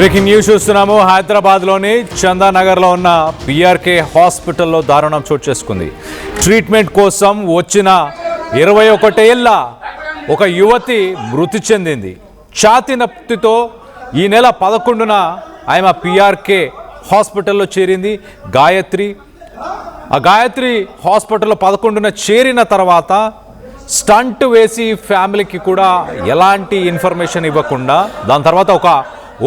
Breaking news చూస్తున్నాము. హైదరాబాద్లోని చందానగర్లో ఉన్న పిఆర్కే హాస్పిటల్లో దారుణం చోటు చేసుకుంది. ట్రీట్మెంట్ కోసం వచ్చిన 21 ఏళ్ల ఒక యువతి మృతి చెందింది. ఛాతీ నొప్పితో ఈ నెల 11న ఆమె పిఆర్కే హాస్పిటల్లో చేరింది. గాయత్రి హాస్పిటల్లో 11న చేరిన తర్వాత స్టంట్ వేసి ఫ్యామిలీకి కూడా ఎలాంటి ఇన్ఫర్మేషన్ ఇవ్వకుండా దాని తర్వాత ఒక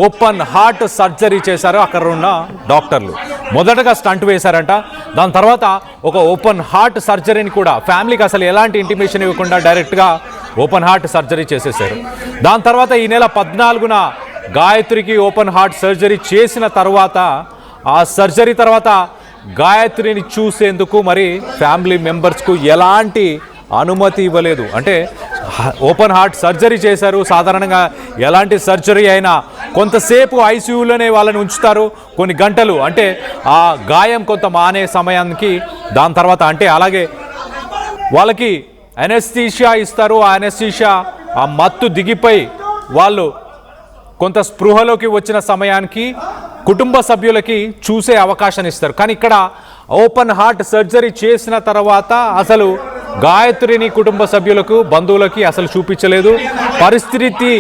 ఓపెన్ హార్ట్ సర్జరీ చేశారు అక్కడ ఉన్న డాక్టర్లు. మొదటగా స్టంట్ వేశారంట, దాని తర్వాత ఒక ఓపెన్ హార్ట్ సర్జరీని కూడా ఫ్యామిలీకి అసలు ఎలాంటి ఇంటిమేషన్ ఇవ్వకుండా డైరెక్ట్గా ఓపెన్ హార్ట్ సర్జరీ చేసేసారు. దాని తర్వాత ఈ నెల 14న గాయత్రికి ఓపెన్ హార్ట్ సర్జరీ చేసిన తర్వాత ఆ సర్జరీ తర్వాత గాయత్రిని చూసేందుకు మరి ఫ్యామిలీ మెంబర్స్కు ఎలాంటి అనుమతి ఇవ్వలేదు. అంటే ఓపెన్ హార్ట్ సర్జరీ చేశారు. సాధారణంగా ఎలాంటి సర్జరీ అయినా కొంతసేపు ఐసీయూలోనే వాళ్ళని ఉంచుతారు, కొన్ని గంటలు, అంటే ఆ గాయం కొంత మానే సమయానికి. దాని తర్వాత అంటే అలాగే వాళ్ళకి అనెస్థీషియా ఇస్తారు. ఆ అనెస్థీషియా ఆ మత్తు దిగిపోయి వాళ్ళు కొంత స్పృహలోకి వచ్చిన సమయానికి కుటుంబ సభ్యులకి చూసే అవకాశాన్ని ఇస్తారు. కానీ ఇక్కడ ఓపెన్ హార్ట్ సర్జరీ చేసిన తర్వాత అసలు గాయత్రిని కుటుంబ సభ్యులకు బంధువులకి అసలు చూపించలేదు. పరిస్థితి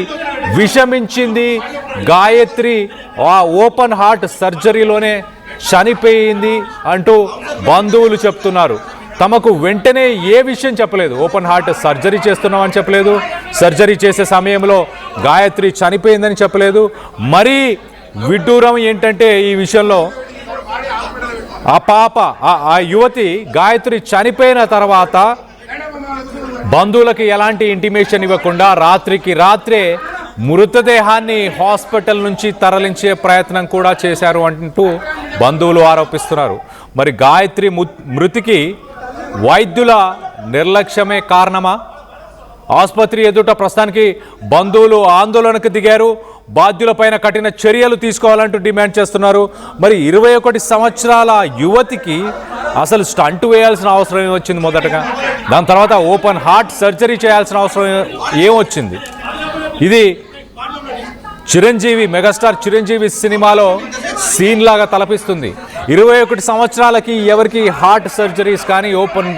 విషమించింది. గాయత్రి ఆ ఓపెన్ హార్ట్ సర్జరీలోనే చనిపోయింది అంటూ బంధువులు చెప్తున్నారు. తమకు వెంటనే ఏ విషయం చెప్పలేదు. ఓపెన్ హార్ట్ సర్జరీ చేస్తున్నామని చెప్పలేదు, సర్జరీ చేసే సమయంలో గాయత్రి చనిపోయిందని చెప్పలేదు. మరీ విడ్డూరం ఏంటంటే ఈ విషయంలో ఆ యువతి గాయత్రి చనిపోయిన తర్వాత బంధువులకి ఎలాంటి ఇంటిమేషన్ ఇవ్వకుండా రాత్రికి రాత్రే మృతదేహాన్ని హాస్పిటల్ నుంచి తరలించే ప్రయత్నం కూడా చేశారు అంటూ బంధువులు ఆరోపిస్తున్నారు. మరి గాయత్రి మృతికి వైద్యుల నిర్లక్ష్యమే కారణమా? ఆసుపత్రి ఎదుట ప్రస్తుతానికి బంధువులు ఆందోళనకు దిగారు. బాధ్యులపైన కఠిన చర్యలు తీసుకోవాలంటూ డిమాండ్ చేస్తున్నారు. మరి 21 సంవత్సరాల యువతికి అసలు స్టంట్ వేయాల్సిన అవసరం ఏమొచ్చింది మొదటగా? దాని తర్వాత ఓపెన్ హార్ట్ సర్జరీ చేయాల్సిన అవసరం ఏమొచ్చింది? ఇది మెగాస్టార్ చిరంజీవి సినిమాలో సీన్ లాగా తలపిస్తుంది. 21 సంవత్సరాలకి ఎవరికి హార్ట్ సర్జరీస్ కానీ ఓపెన్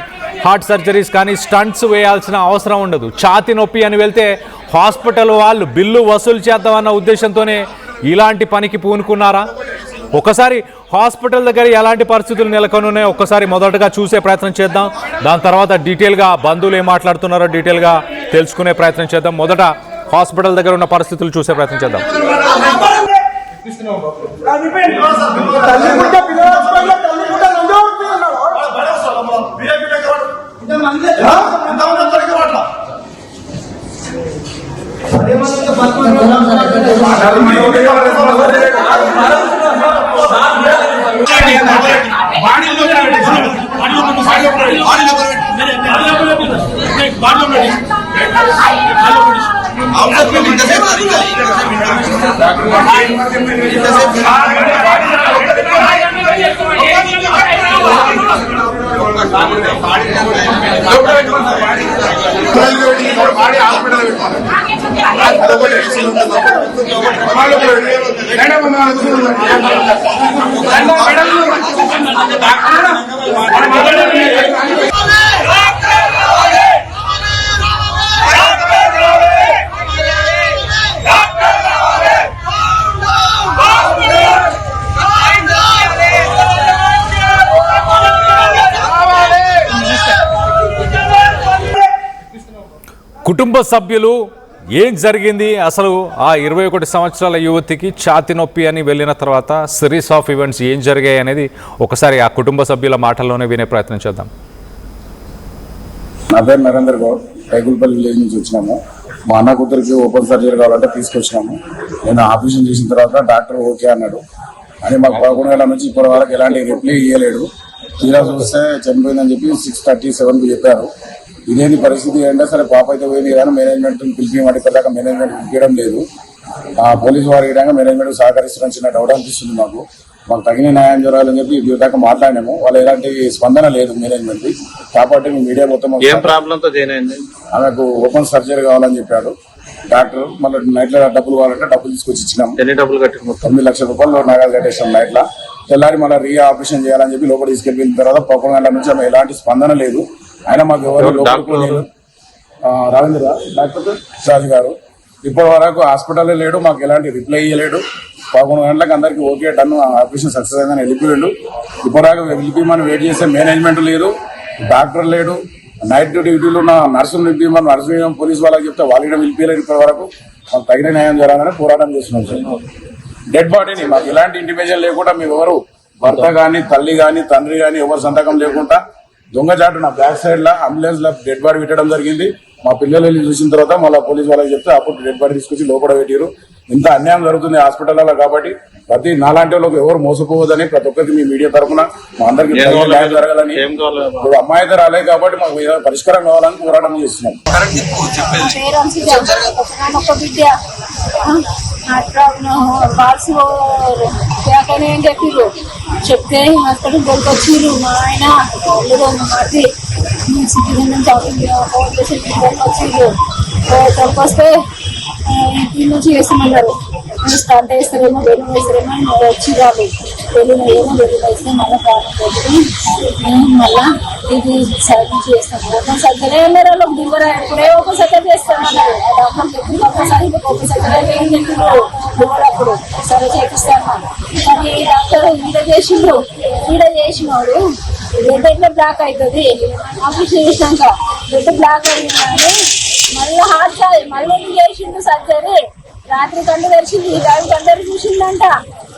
హార్ట్ సర్జరీస్ కానీ స్టంట్స్ వేయాల్సిన అవసరం ఉండదు. ఛాతీ నొప్పి అని వెళ్తే హాస్పిటల్ వాళ్ళు బిల్లు వసూలు చేద్దామన్న ఉద్దేశంతోనే ఇలాంటి పనికి పూనుకున్నారా? ఒకసారి హాస్పిటల్ దగ్గర ఎలాంటి పరిస్థితులు నెలకొని ఉన్నాయో ఒక్కసారి మొదటగా చూసే ప్రయత్నం చేద్దాం. దాని తర్వాత డీటెయిల్గా బంధువులు ఏం మాట్లాడుతున్నారో డీటెయిల్గా తెలుసుకునే ప్రయత్నం చేద్దాం. మొదట హాస్పిటల్ దగ్గర ఉన్న పరిస్థితులు చూసే ప్రయత్నం చేద్దాం. కుటుంబ సభ్యులు ఏం జరిగింది, అసలు ఆ 21 సంవత్సరాల యువతికి ఛాతీ నొప్పి అని వెళ్ళిన తర్వాత సిరీస్ ఆఫ్ ఈవెంట్స్ ఏం జరిగాయి అనేది ఒకసారి ఆ కుటుంబ సభ్యుల మాటల్లోనే వినే ప్రయత్నం చేద్దాం. నా పేరు నరేందర్ గౌడ్, కైగుల్పల్లి విలేజ్ నుంచి వచ్చినాము. మా అన్న కూతురికి ఓపెన్ సర్జరీ కావాలంటే తీసుకొచ్చినాము. నేను ఆపరేషన్ చేసిన తర్వాత డాక్టర్ ఓకే అన్నాడు. అని మాకు 11 గంటల నుంచి ఇప్పటి వరకు ఎలాంటి రిప్లై ఇవ్వలేడు. తీరా చూస్తే చనిపోయిందని చెప్పి 6:37కు చెప్పారు. ఇదేంటి పరిస్థితి అంటే సరే పాప అయితే పోయింది కానీ మేనేజ్మెంట్ పిలిపిమంటే ఇప్పటిదాకా మేనేజ్మెంట్ పిలిపించడం లేదు. పోలీసు వారి విధంగా మేనేజ్మెంట్ సహకరిస్తున్న చిన్న డౌట్ అనిపిస్తుంది. మాకు తగిన న్యాయం జరగాలని చెప్పి ఇప్పటి దాకా మాట్లాడినాము. వాళ్ళు ఎలాంటి స్పందన లేదు మేనేజ్మెంట్. కాబట్టి మీ మీడియా మొత్తం ఏం ప్రాబ్లంతో జాయిన్ అయింది? ఆమెకు ఓపెన్ సర్జరీ కావాలని చెప్పాడు. డాక్టర్ మళ్ళీ నైట్లో డబ్బులు కావాలంటే డబ్బులు తీసుకొచ్చి ఇచ్చినాం. ఎన్ని డబ్బులు కట్టారు మొత్తం? 9 లక్షల రూపాయలు నగలు కట్టేసాం నైట్లో. తెల్లారి మళ్ళీ రీ ఆపరేషన్ చేయాలని చెప్పి లోపల తీసుకెళ్ళిన తర్వాత 11 గంటల నుంచి ఆమె ఎలాంటి స్పందన లేదు. ఆయన మాకు ఎవరు రవీంద్ర డాక్టర్ రాజు గారు ఇప్పటి వరకు హాస్పిటల్లో లేడు, మాకు ఎలాంటి రిప్లై ఇవ్వలేడు. 11 గంటలకు అందరికి ఓకే డన్ ఆపరేషన్ సక్సెస్ అయిందని వెళ్ళిపోయాడు. ఇప్పటిదాకా వెళ్ళిపోయి వెయిట్ చేసే మేనేజ్మెంట్ లేదు, డాక్టర్ లేడు. నైట్ డ్యూటీలో ఉన్న నర్సులు నిలిపిమని నర్సు పోలీసు వాళ్ళకి చెప్తే వాళ్ళు వెళ్ళిపోయలేరు. ఇప్పటి వరకు మాకు తగిన న్యాయం జరగాలని పోరాటం చేస్తున్నాం సార్. డెడ్ బాడీని మాకు ఎలాంటి ఇంటిమేషన్ లేకుండా మేము ఎవరు భర్త గాని తల్లి గాని తండ్రి గాని ఎవరు సంతకం లేకుండా దొంగచాటు నా బ్యాక్ సైడ్ లా అంబులెన్స్ లో డెడ్ బాడీ పెట్టడం జరిగింది. మా పిల్లలు వెళ్ళి చూసిన తర్వాత మళ్ళీ పోలీసు వాళ్ళకి చెప్తే అప్పుడు డెడ్ బాడీ తీసుకొచ్చి లోపల పెట్టారు. ఇంత అన్యాయం జరుగుతుంది హాస్పిటల్లో కాబట్టి ప్రతి నాలాంటి వాళ్ళకి ఎవరు మోసపోవద్దని ప్రతి ఒక్కరికి మీ మీడియా తరఫున మా అందరికి న్యాయం జరగాలని. ఇప్పుడు అమ్మాయి అయితే రాలేదు కాబట్టి మాకు ఏదైనా పరిష్కారం కావాలని పోరాటం చేస్తున్నాం. ఏం చెప్పిర్రు చెప్తే హాస్పిటల్ దొరికొచ్చిర్రు. మా ఆయన మధ్య వచ్చిర్రు. దొరికొస్తే ఇంటి నుంచి వేస్తామన్నారు. స్టార్ట్ వేస్తారేమో వెలుగు వేస్తారేమో వచ్చి రాదు. వెలుగు ఏమో వెలుగు వేస్తే మళ్ళీ మళ్ళా ఇది సర్జరీ చేస్తాం. సర్జరీ అన్నారు వాళ్ళు దిగురా ఎప్పుడే ఒక సర్జరీ చేస్తామన్నారు. డాక్టర్ చెప్పి ఒక్కసారి ఒక సర్జరీ ఏం చెప్పారు దిగురప్పుడు సరే చేపిస్తాను. కానీ డాక్టర్ ఈడ చేసినోడు బ్లడ్ ఎట్లా బ్లాక్ అవుతుంది ఆపరేషన్ చేసినాక బ్లడ్ బ్లాక్ అయింది. కానీ మళ్ళీ హార్ట్ మళ్ళీ చేసిండు సర్జరీ. రాత్రి కళ్ళు తెరిచింది, రాత్రి కళ్ళు చూసిందంట.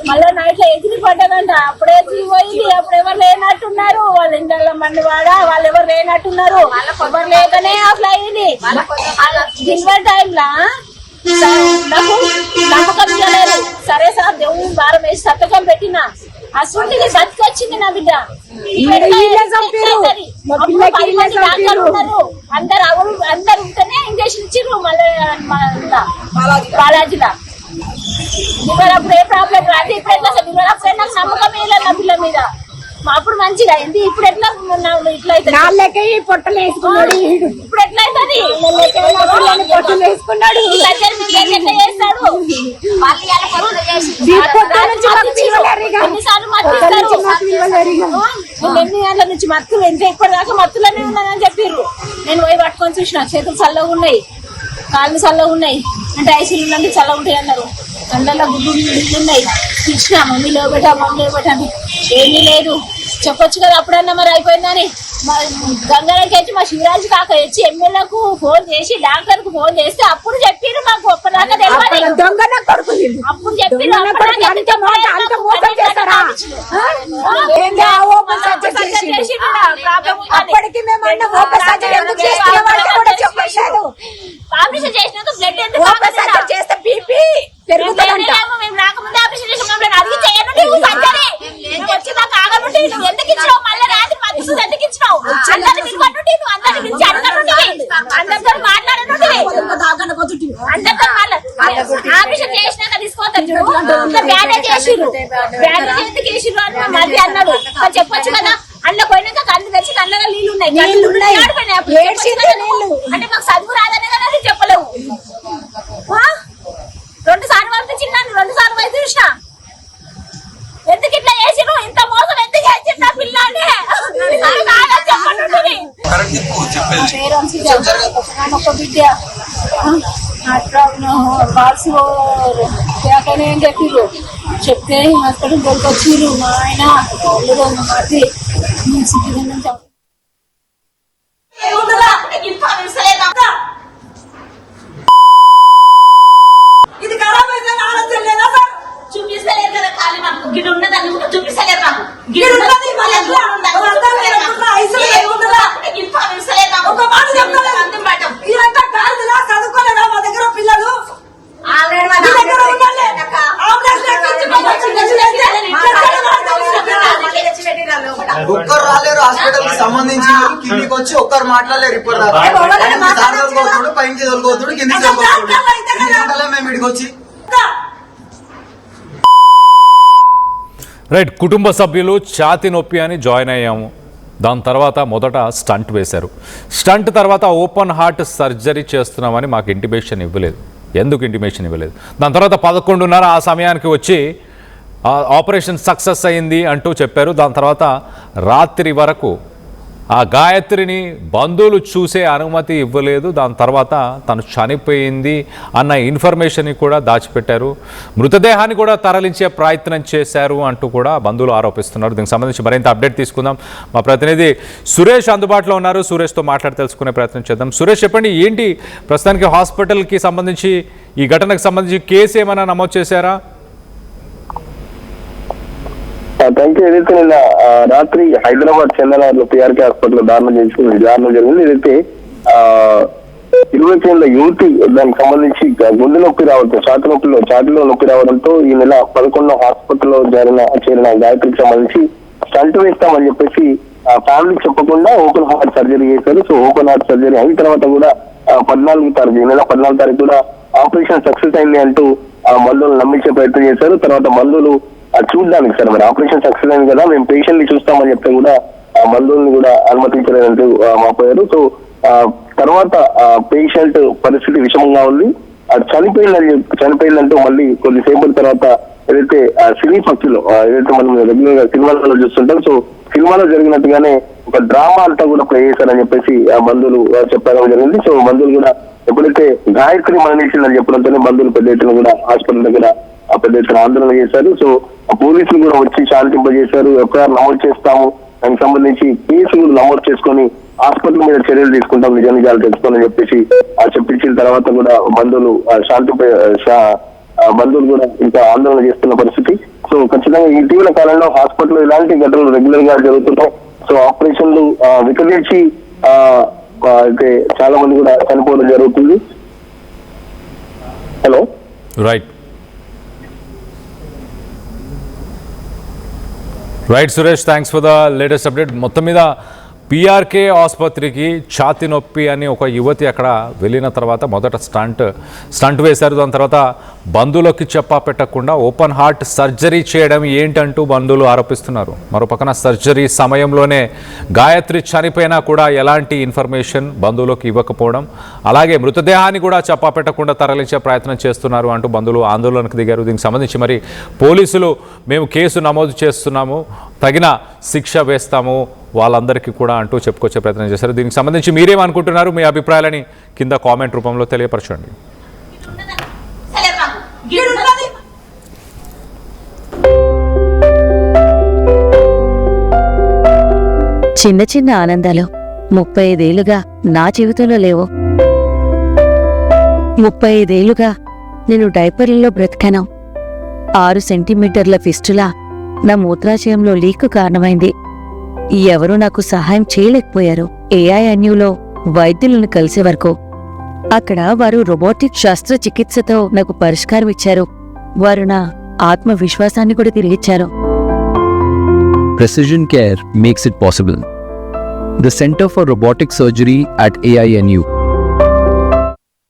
మళ్ళీ నైట్ లో ఎగిరి పడ్డదంట. అప్పుడే పోయింది. అప్పుడు ఎవరు లేనట్టున్నారు వాళ్ళ ఇంట్లో మంది వాడ వాళ్ళు ఎవరు లేనట్టున్నారు. ఎవరు లేకనే అట్లా అయింది. డెలివరీ టైంలా నాకు నమ్మకం చేయలేదు. సరే సార్ దేవుని భారం వేసి సంతకం పెట్టినా అసలు బతికొచ్చింది నా బిడ్డ. అందరు ఉంటేనే ఇంజక్షన్ ఇచ్చిర్రు. మళ్ళీ బాలాజీలా లివర్ అప్పుడు ఏ ప్రాబ్లం రాదు. ఇప్పుడు ఎట్లా లివర్ అప్పుడు నాకు నమ్మకం వేయలేదు నా పిల్ల మీద. అప్పుడు మంచిగా అయింది. ఇప్పుడు ఎట్లా ఇట్లా అవుతుంది? పొట్టలు వేసుకున్నాడు. ఇప్పుడు ఎట్లా అవుతుంది? పొట్టలు వేసుకున్నాడు. ఎట్లా చేస్తాడు? ఎన్నిసార్లు ఎన్ని గంటల నుంచి మత్తులు ఎంత ఇప్పటిదాకా మత్తులనే ఉన్నానని చెప్పారు. నేను పోయి పట్టుకొని చూసిన చేతులు చల్లగా ఉన్నాయి, కాళ్ళు చల్లగా ఉన్నాయి. అంటే ఐసీలు ఉన్నందుకు చల్లగా ఉంటాయి అన్నారు. అందులో గుడ్డు ఉన్నాయి. ఇచ్చిన మమ్మీ లేబెట్టా మమ్మీ లేబెట్టండి. ఏమీ లేదు చెప్పొచ్చు కదా అప్పుడన్నా మరి అయిపోయిందని. మా గంగారాకి వచ్చి మా శివరాజు కాక వచ్చి ఎమ్మెల్యేకు ఫోన్ చేసి డాక్టర్ కు ఫోన్ చేస్తే అప్పుడు చెప్పారు మాకు ఒక్కదాకా తెలియదు. అప్పుడు చెప్పారు ఆపరేషన్ చేసినందుకు బ్లడ్ ఎందుకు చేస్తే బీపీ పెరుగుతుందంట. మేము రాకముందే ఆపరేషన్ చేసినాం. అది చేయను సర్జరీ వచ్చి నాకు ఆగనుంటే నువ్వు ఎందుకు ఇచ్చినావు? మళ్ళీ రాత్రి మధ్య ఎందుకు ఇచ్చినావు? అందరిని పిలువనుంటే నువ్వు అందరిని పిలిచి అడగనుంటివి, అందరితో మాట్లాడనుంటివి, అందరితో ఆపరేషన్ చేసినాక తీసుకోవద్దు. బ్యాండేజ్ చేసిర్రు. బ్యాండేజ్ ఎందుకు వేసిర్రు అని మళ్ళీ అన్నాడు. చెప్పొచ్చు కదా. అందులో పోయినాక కళ్ళు తెచ్చి కళ్ళగా నీళ్ళు ఉన్నాయి. అంటే మాకు చదువు రాదనే కదా అది చెప్పలేవు. 2 సార్లు పంపించిందని 2 సార్లు పోయి చూసిన. ఎందుకు ఇట్లా చేసిరు? ఇంత మోసం ఎందుకు చేసింది నా పిల్లని? ఒక బిడ్డ ఏం చెప్పిర్రు చెప్తే హాస్పిటల్ దొరికొచ్చిర్రు. మా ఆయన మధ్య ఇది ఖరాబ్ అయితే ఆలోచన లేదా సార్? చూపిస్తలేదు కదా ఖాళీ మాకు గిడి ఉన్నదని కూడా చూపిస్తలేదు మాకు. ఒక మాట చెప్తాను, ఇదంతా కాదులా చదువుకోలేదా మా దగ్గర పిల్లలు? ఒక్కరు రాలేరు హాస్పిటల్ కి సంబంధించి కిందికి వచ్చి ఒక్కరు మాట్లాడలేరు. ఇప్పుడు తోలుకోతుడు పైకి తోలుకోతుడు కిందికి తోలుకోతుడు మేము ఇడికి వచ్చి రైట్. కుటుంబ సభ్యులు ఛాతి నొప్పి అని జాయిన్ అయ్యాము. దాని తర్వాత మొదట స్టంట్ వేశారు. స్టంట్ తర్వాత ఓపెన్ హార్ట్ సర్జరీ చేస్తున్నామని మాకు ఇంటిమేషన్ ఇవ్వలేదు. ఎందుకు ఇంటిమేషన్ ఇవ్వలేదు? దాని తర్వాత 11:30 ఆ సమయానికి వచ్చి ఆపరేషన్ సక్సెస్ అయింది అంటూ చెప్పారు. దాని తర్వాత రాత్రి వరకు ఆ గాయత్రిని బంధువులు చూసే అనుమతి ఇవ్వలేదు. దాని తర్వాత తను చనిపోయింది అన్న ఇన్ఫర్మేషన్ కూడా దాచిపెట్టారు. మృతదేహాన్ని కూడా తరలించే ప్రయత్నం చేశారు అంటూ కూడా బంధువులు ఆరోపిస్తున్నారు. దీనికి సంబంధించి మరింత అప్డేట్ తీసుకుందాం. మా ప్రతినిధి సురేష్ అందుబాటులో ఉన్నారు. సురేష్తో మాట్లాడి తెలుసుకునే ప్రయత్నం చేద్దాం. సురేష్, చెప్పండి, ఏంటి ప్రస్తుతానికి హాస్పిటల్కి సంబంధించి ఈ ఘటనకు సంబంధించి కేసు ఏమైనా నమోదు చేశారా? Thank you. ఏదైతే నిన్న రాత్రి హైదరాబాద్ చందనగర్లో పిఆర్కే హాస్పిటల్ దారుణం జరిగింది. ఏదైతే 20 ఏళ్ల యువతి దానికి సంబంధించి గుండె నొప్పి రావడంతో ఛాతీలో నొప్పి రావడంతో ఈ నెల 11 హాస్పిటల్లో చేరిన గాయత్రికి సంబంధించి స్టంట్ వేస్తామని చెప్పేసి ఫ్యామిలీకి చెప్పకుండా ఓపెన్ హార్ట్ సర్జరీ చేశారు. సో ఓపెన్ హార్ట్ సర్జరీ అయిన తర్వాత కూడా 14వ తారీఖు, ఈ నెల 14వ తారీఖు కూడా ఆపరేషన్ సక్సెస్ అయింది అంటూ మందులు నమ్మించే ప్రయత్నం చేశారు. తర్వాత మందులు చూడడానికి సార్ మరి ఆపరేషన్ సక్సెస్ అయింది కదా, మేము పేషెంట్ ని చూస్తామని చెప్తే కూడా మందుల్ని కూడా అనుమతించలేదంటూ మాపోయారు. సో తర్వాత పేషెంట్ పరిస్థితి విషమంగా ఉంది, చనిపోయిందంటూ మళ్ళీ కొద్దిసేపటి తర్వాత ఏదైతే సినీ పక్షులు ఏదైతే మనం రెగ్యులర్ గా సినిమాలలో చూస్తుంటాం, సో సినిమాలో జరిగినట్టుగానే ఒక డ్రామా అంతా కూడా ప్లే చేశారని చెప్పేసి బంధువులు చెప్పడం జరిగింది. సో బంధువులు కూడా ఎప్పుడైతే గాయత్రి మరణించిందని చెప్పడంతోనే బంధువులు పెద్ద ఎత్తున కూడా హాస్పిటల్ దగ్గర పెద్ద ఎత్తున ఆందోళన చేశారు. సో పోలీసులు కూడా వచ్చి శాంతింపజేశారు. ఎఫ్ఐఆర్ నమోదు చేస్తాము, దానికి సంబంధించి కేసు కూడా నమోదు చేసుకొని హాస్పిటల్ మీద చర్యలు తీసుకుంటాం, నిజాలు తెలుసుకోవాలని చెప్పేసి చెప్పించిన తర్వాత కూడా బంధువులు బంధువులు కూడా ఇంకా ఆందోళన చేస్తున్న పరిస్థితి. సో ఖచ్చితంగా ఇటీవల కాలంలో హాస్పిటల్ ఇలాంటి ఘటనలు రెగ్యులర్ గా జరుగుతున్నాయి. సో ఆపరేషన్లు వికటించి అయితే చాలా మంది కూడా చనిపోవడం జరుగుతుంది. Hello, right Suresh, thanks for the latest update. మొత్తం మీద పిఆర్కే ఆసుపత్రికి ఛాతీ నొప్పి అని ఒక యువతి అక్కడ వెళ్ళిన తర్వాత మొదట స్టంట్ వేశారు. దాని తర్వాత బంధువులకి చెప్పా పెట్టకుండా ఓపెన్ హార్ట్ సర్జరీ చేయడం ఏంటంటూ బంధువులు ఆరోపిస్తున్నారు. మరో పక్కన సర్జరీ సమయంలోనే గాయత్రి చనిపోయినా కూడా ఎలాంటి ఇన్ఫర్మేషన్ బంధువులకు ఇవ్వకపోవడం, అలాగే మృతదేహాన్ని కూడా చెప్పా పెట్టకుండా తరలించే ప్రయత్నం చేస్తున్నారు అంటూ బంధువులు ఆందోళనకు దిగారు. దీనికి సంబంధించి మరి పోలీసులు మేము కేసు నమోదు చేస్తున్నాము, తగిన శిక్ష వేస్తాము వాళ్ళందరికీ కూడా అంటూ చెప్పుకొచ్చే ప్రయత్నం చేశారు. దీనికి సంబంధించి మీరేమనుకుంటున్నారు? మీ అభిప్రాయాలని కింద కామెంట్ రూపంలో తెలియపరచండి. చిన్న చిన్న ఆనందాలు 35 ఏళ్లుగా నా జీవితంలో లేవు. 35 ఏళ్లుగా నేను డైపర్లలో బ్రతికాను. 6 సెంటీమీటర్ల ఫిస్టులా నా మూత్రాశయంలో లీక్ కారణమైంది. ఎవరూ నాకు సహాయం చేయలేకపోయారు. ఏఐఎన్యూలో వైద్యులను కలిసే వరకు అక్కడ వారు రోబోటిక్ శస్త్రచికిత్సతో నాకు పరిష్కారం ఇచ్చారు. వారు నా ఆత్మవిశ్వాసాన్ని కూడా తిరిగిచ్చారు. Precision care makes it possible. The Center for Robotic Surgery at AINU